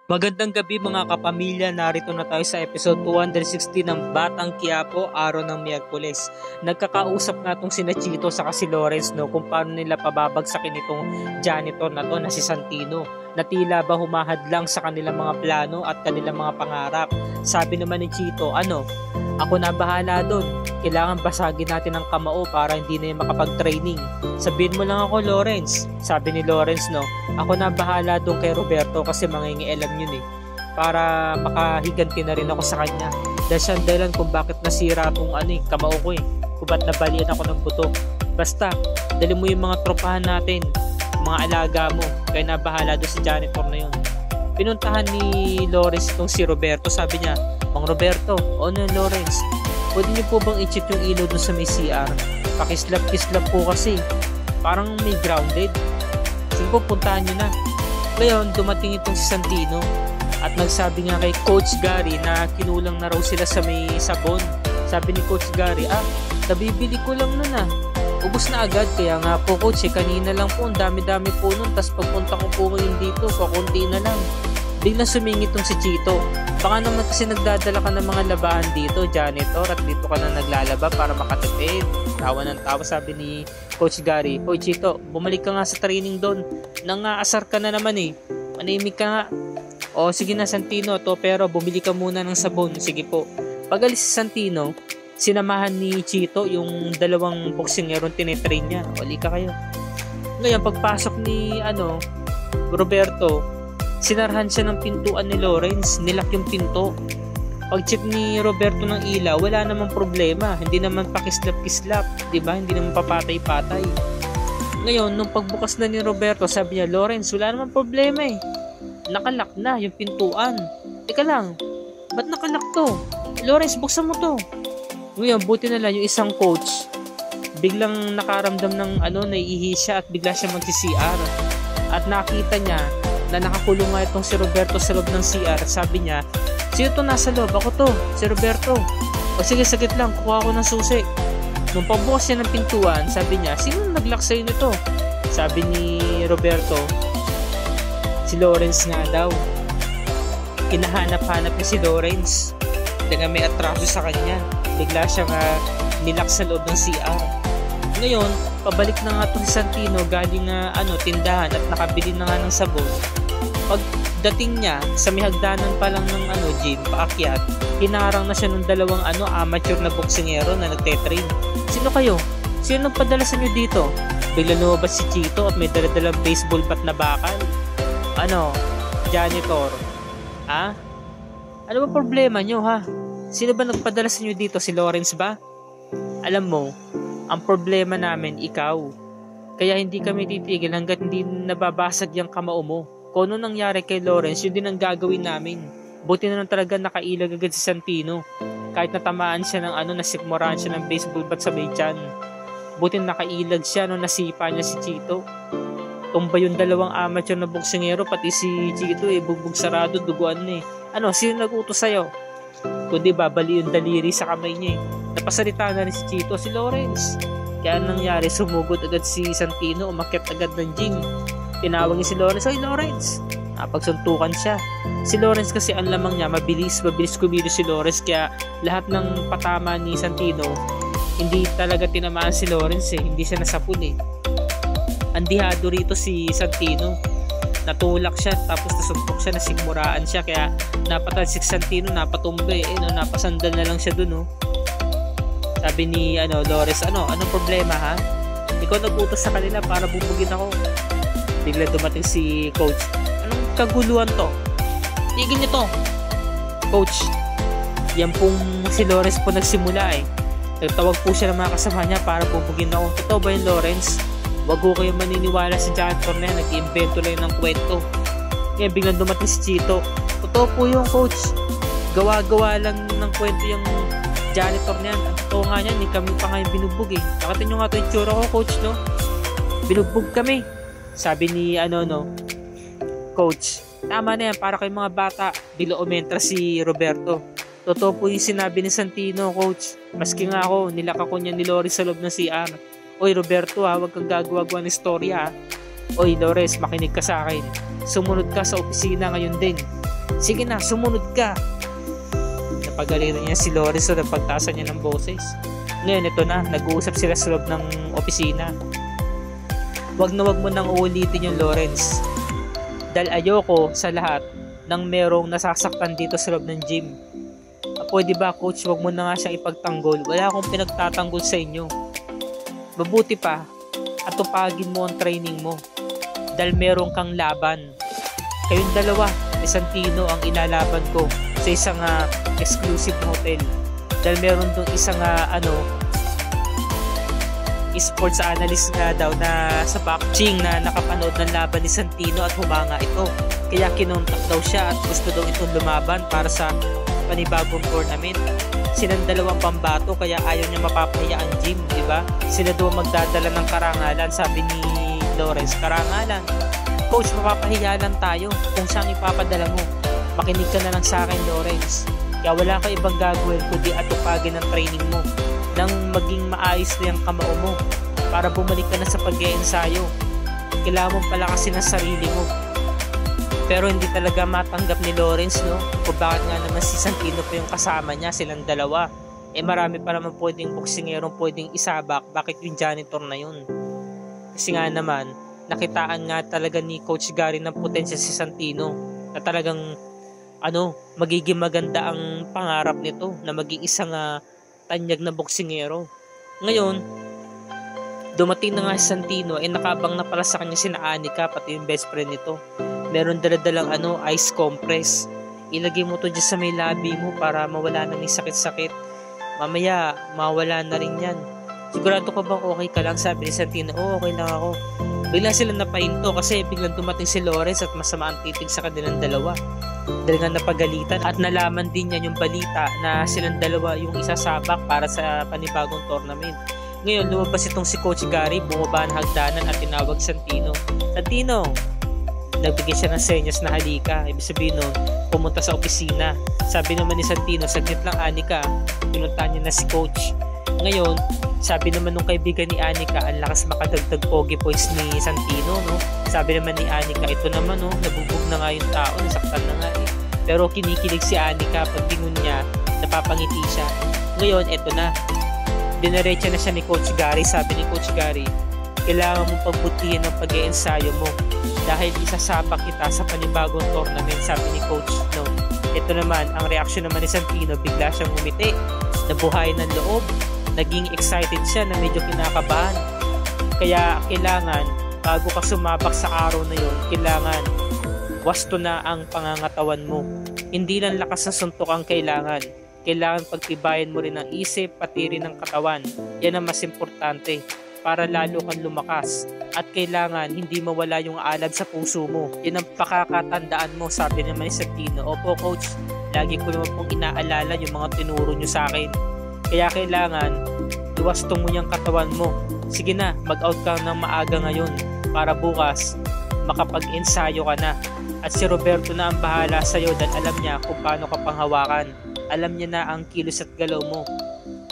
Magandang gabi mga kapamilya, narito na tayo sa episode 260 ng Batang Quiapo, Araw ng Miyerkules. Nagkakausap nga itong sina Chito sa si Lawrence kung paano nila pababagsakin itong janitor na to na si Santino, na tila ba humahadlang sa kanilang mga plano at kanilang mga pangarap. Sabi naman ni Chito, ako na bahala doon. Kailangan basagin natin ang kamao para hindi na yung makapag-training. Sabihin mo lang ako, Lawrence. Sabi ni Lawrence, ako na bahala doon kay Roberto kasi mangingialam yun eh. Para makahiganti na rin ako sa kanya. Dahil siya ang dahilan kung bakit nasira itong kamao ko eh. Kung ba't nabalian ako ng buto. Basta, dali mo yung mga tropahan natin, mga alaga mo. Kaya na bahala doon si janitor na yun. Pinuntahan ni Lawrence itong si Roberto. Sabi niya, Mang Roberto, Lawrence, pwede niyo po bang i-check yung ilaw dun sa may CR? Pakislap-kislap po kasi. Parang may grounded. Sige po, puntahan niyo na. Ngayon, dumating itong si Santino at nagsabi nga kay Coach Gary na kinulang na raw sila sa may sabon. Sabi ni Coach Gary, nabibili ko lang nun ubos na agad. Kaya nga po coach, kanina lang po, ang dami-dami po nun. Tapos pagpunta ko po ngayon dito, kakunti na lang. Biglang sumingit tong si Chito. Baka naman kasi nagdadala ka ng mga labahan dito, janitor, at dito ka na naglalaba para makatipid. Tawa ng tawa, sabi ni Coach Gary, Hoy Chito, bumalik ka nga sa training doon. Nangaasar ka na naman eh. Manimik ka nga. O sige na Santino, pero bumili ka muna ng sabon. Sige po. Pag-alis si Santino, sinamahan ni Chito yung dalawang boksingero tinitrain niya. Uli ka kayo. Ngayon, pagpasok ni Roberto, sinarhan siya ng pintuan ni Lawrence, nilak yung pinto. Pag-check ni Roberto ng ilaw, wala namang problema. Hindi naman pakislap-kislap, diba? Hindi naman papatay-patay. Ngayon, nung pagbukas na ni Roberto, sabi niya, Lawrence, wala namang problema eh. Nakalak na yung pintuan. Teka lang, ba't nakalak to? Lawrence, buksan mo to. Ngayon, buti na lang yung isang coach, biglang nakaramdam ng naiihi siya at bigla siya mag-CR. At nakita niya na nakakulong nga itong si Roberto sa loob ng CR. Sabi niya, sino to nasa loob? Ako to, si Roberto. O sige, saglit lang, kuha ko ng susi. Nung pagbukas niya ng pintuan, sabi niya, sino nag-lock sa'yo nito? Sabi ni Roberto, si Lawrence nga daw. Kinahanap-hanap niya si Lawrence. Kaya may atraso sa kanya. Bigla siyang nilock sa loob ng CR. Ngayon, pabalik na nga itong si Santino galing tindahan at nakabili na nga ng sabon. Pagdating niya sa may hagdanan pa lang ng gym, paakyat, hinarang na siya ng dalawang amateur na boksingero na nagtetrain. Sino kayo? Sino nagpadala sa inyo dito? Bigla lumabas si Chito at may daladalang baseball bat na bakal. Janitor? Ano ba problema nyo Sino ba nagpadala sa inyo dito? Si Lawrence ba? Alam mo, ang problema namin, ikaw. Kaya hindi kami titigil hanggat hindi nababasag yung kamao mo. Kung ano nangyari kay Lawrence, yun din ang gagawin namin. Buti na lang talaga nakailag agad si Santino. Kahit natamaan siya ng nasikmuraan siya ng baseball bat sa may tiyan. Buti nakailag siya nasipa niya si Chito. Tumba yung dalawang amateur na boksingero, pati si Chito bugbog sarado, duguan na sino nag-utos sa'yo? Kundi babali yung daliri sa kamay niya Napasalita na rin si Chito, si Lawrence. Kaya nangyari, sumugod agad si Santino, umakyat agad ng gym. Tinawag niya si Lawrence, Ay Lawrence! Napagsuntukan siya. Si Lawrence kasi ang lamang niya, mabilis kumilos si Lawrence, kaya lahat ng patama ni Santino, hindi talaga tinamaan si Lawrence hindi siya nasapul Andihado rito si Santino. Natulak siya, tapos nasumpok siya, nasikmuraan siya, kaya napatalsik Santino, napatumba napasandal na lang siya dun Sabi ni Lawrence, anong problema Ikaw nag-utos sa kanila para bubugin ako. Bigla dumating si coach. Anong kaguluhan to? Tigil niyo to. Coach, yan pong si Lawrence po nagsimula Nagtawag po siya ng mga kasama niya para bubugin ako. Totoo ba yung Lawrence? Wag ko kayo maniniwala sa janitor na yan. Nag-invento lang ng kwento. Ngayon biglang dumating si Chito. Totoo po yung coach. Gawa-gawa lang ng kwento yung janitor na yan. Totoo nga yan, kami pa nga yung binugbog Nakita nyo nga ito yung tsura ko coach Binugbog kami. Sabi ni coach, tama na yan, para kayong mga bata. Bilo umentra si Roberto. Totoo po yung sinabi ni Santino, coach. Maski nga ako, nilaka ko niya ni Lawrence sa loob ng CR. Oy Roberto wag kang gagawa-gawa ng istorya Oy Lawrence, makinig ka sa akin. Sumunod ka sa opisina ngayon din. Sige na, sumunod ka. Napagalitan niya si Lawrence so napagtasan niya ng boses. Ngayon ito na, nag-uusap sila sa loob ng opisina. Wag mo nang uulitin yung Lawrence. Dahil ayoko sa lahat nang merong nasasaktan dito sa loob ng gym. Pwede ba coach, wag mo na nga siyang ipagtanggol. Wala akong pinagtatanggol sa inyo. Mabuti pa, atupagin mo ang training mo. Dahil meron kang laban. Kayong dalawa, ni Santino ang ilalaban ko sa isang exclusive hotel. Dahil meron dong isang sports analyst nga daw na sa boxing na nakapanood ng laban ni Santino at humanga ito. Kaya kinontak daw siya at gusto daw itong lumaban para sa panibagong tournament. Silang dalawang pambato kaya ayaw niya mapapahiya ang gym, di ba? Sila daw magdadala ng karangalan, sabi ni Lawrence. Karangalan? Coach, mapapahiya lang tayo kung saan ipapadala mo. Makinig ka na lang sa akin, Lawrence. Kaya wala ka ibang gagawin kundi atupagin ang training mo nang maging maayos na yung kamao mo para bumalik ka na sa pag-iensayo. Kailangan mong palakasin ang sarili mo. Pero hindi talaga matanggap ni Lawrence, no? Kung bakit nga naman si Santino pa yung kasama niya, silang dalawa. Marami pa naman pwedeng boksingerong pwedeng isabak. Bakit yung janitor na yun? Kasi nga naman, nakitaan nga talaga ni Coach Gary ng potensya si Santino na talagang magiging maganda ang pangarap nito na maging isang tanyag na boksingero. Ngayon, dumating na nga si Santino, nakabang na pala sa kanya sina Anika, pati yung best friend nito. Meron daladalang ice compress. Ilagay mo to dyan sa may labi mo para mawala na yung sakit-sakit. Mamaya, mawala na rin yan. Sigurado ka bang okay ka lang? Sabi ni Santino, okay lang ako. Bigla sila napahinto kasi biglang dumating si Lawrence at masama ang titig sa kanilang dalawa. Dahil nga napagalitan at nalaman din niya yung balita na silang dalawa yung isasabak para sa panibagong tournament. Ngayon, lumabas itong si Coach Gary, bumaba ng hagdanan at tinawag Santino. Santino! Nagbigay siya ng senyas na halika. Ibig sabihin nun, pumunta sa opisina. Sabi naman ni Santino, saglit lang Anika, pinuntahan niya na si Coach. Ngayon, sabi naman nung kaibigan ni Anika, ang lakas makadagdag pogi points ni Santino, no? Sabi naman ni Anika, ito naman, no? Nabubog na nga yung tao, nasaktan na nga eh. Pero kinikilig si Anika, pag tingon niya, napapangiti siya. Ngayon, ito na. Dinaretsa na siya ni Coach Gary. Sabi ni Coach Gary, kailangan mong pagbutihin ng pag-iensayo mo dahil isasabak kita sa panibagong tournament, sabi ni Coach, no? Ito naman, ang reaksyon naman ni Santino, bigla siyang umiti, nabuhay ng loob. Naging excited siya na medyo kinakabahan. Kaya kailangan, bago ka sumabak sa araw na yun, kailangan wasto na ang pangangatawan mo. Hindi lang lakas ng suntok ang kailangan. Kailangan pagtibayan mo rin ang isip, pati rin ang katawan. Yan ang mas importante para lalo kang lumakas. At kailangan hindi mawala yung alab sa puso mo. Yan ang pakakatandaan mo, sabi naman ni Santino. Opo coach, lagi ko naman pong inaalala yung mga tinuro nyo sa akin. Kaya kailangan, iwasto mo yung katawan mo. Sige na, mag-out ka ng maaga ngayon para bukas, makapag-ensayo ka na. At si Roberto na ang bahala sa'yo dahil alam niya kung paano ka panghawakan. Alam niya na ang kilos at galaw mo.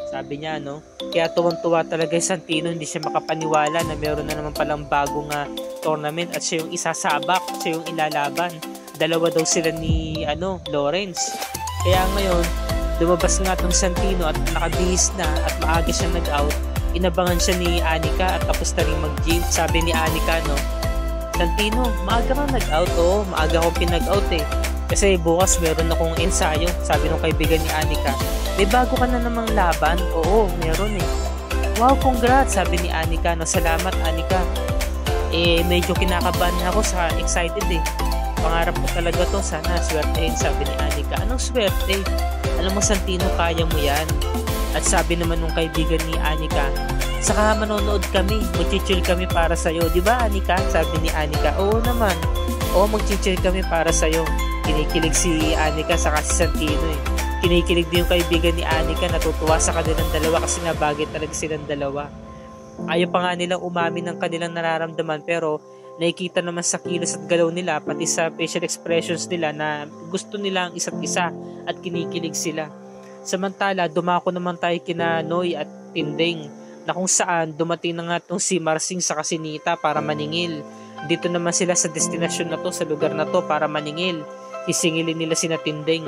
Sabi niya, no? Kaya tuwang-tuwa talaga si Santino, hindi siya makapaniwala na meron na naman palang bagong tournament at siya yung isasabak, siya yung ilalaban. Dalawa daw sila ni Lawrence. Kaya ngayon, lumabas nga itong Santino at nakabihis na at maaga siya nag-out. Inabangan siya ni Anika at tapos na rin mag-gym. Sabi ni Anika, no? Santino, maaga kang nag-out? Oo, maaga akong pinag-out eh. Kasi bukas meron akong ensayo. Sabi ng kaibigan ni Anika, may bago ka na namang laban? Oo, meron eh. Wow, congrats, sabi ni Anika. No, salamat Anika. Medyo kinakabahan ako sa excited eh. Pangarap ko talaga to, sana swertein, sabi ni Anika. Anong swerte? Alam mo Santino, kaya mo yan. At sabi naman nung kaibigan ni Anika, saka manonood kami, mag-chill kami para sa'yo. Diba Anika? Sabi ni Anika, oo naman. Oo, mag-chill kami para sa'yo. Kinikilig si Anika saka si Santino eh. Kinikilig din yung kaibigan ni Anika, natutuwa sa kanilang dalawa kasi nga bagay talaga silang dalawa. Ayaw pa nga nilang umamin ng kanilang nararamdaman pero nakikita naman sa kilos at galaw nila pati sa facial expressions nila na gusto nila ang isa't isa at kinikilig sila. Samantala, dumako naman tayo kina Noy at Tinding na kung saan dumating na nga itong si Marsing sa Kasinita para maningil. Dito naman sila sa destinasyon na to, sa lugar na to para maningil. sisingilin nila sina Tinding.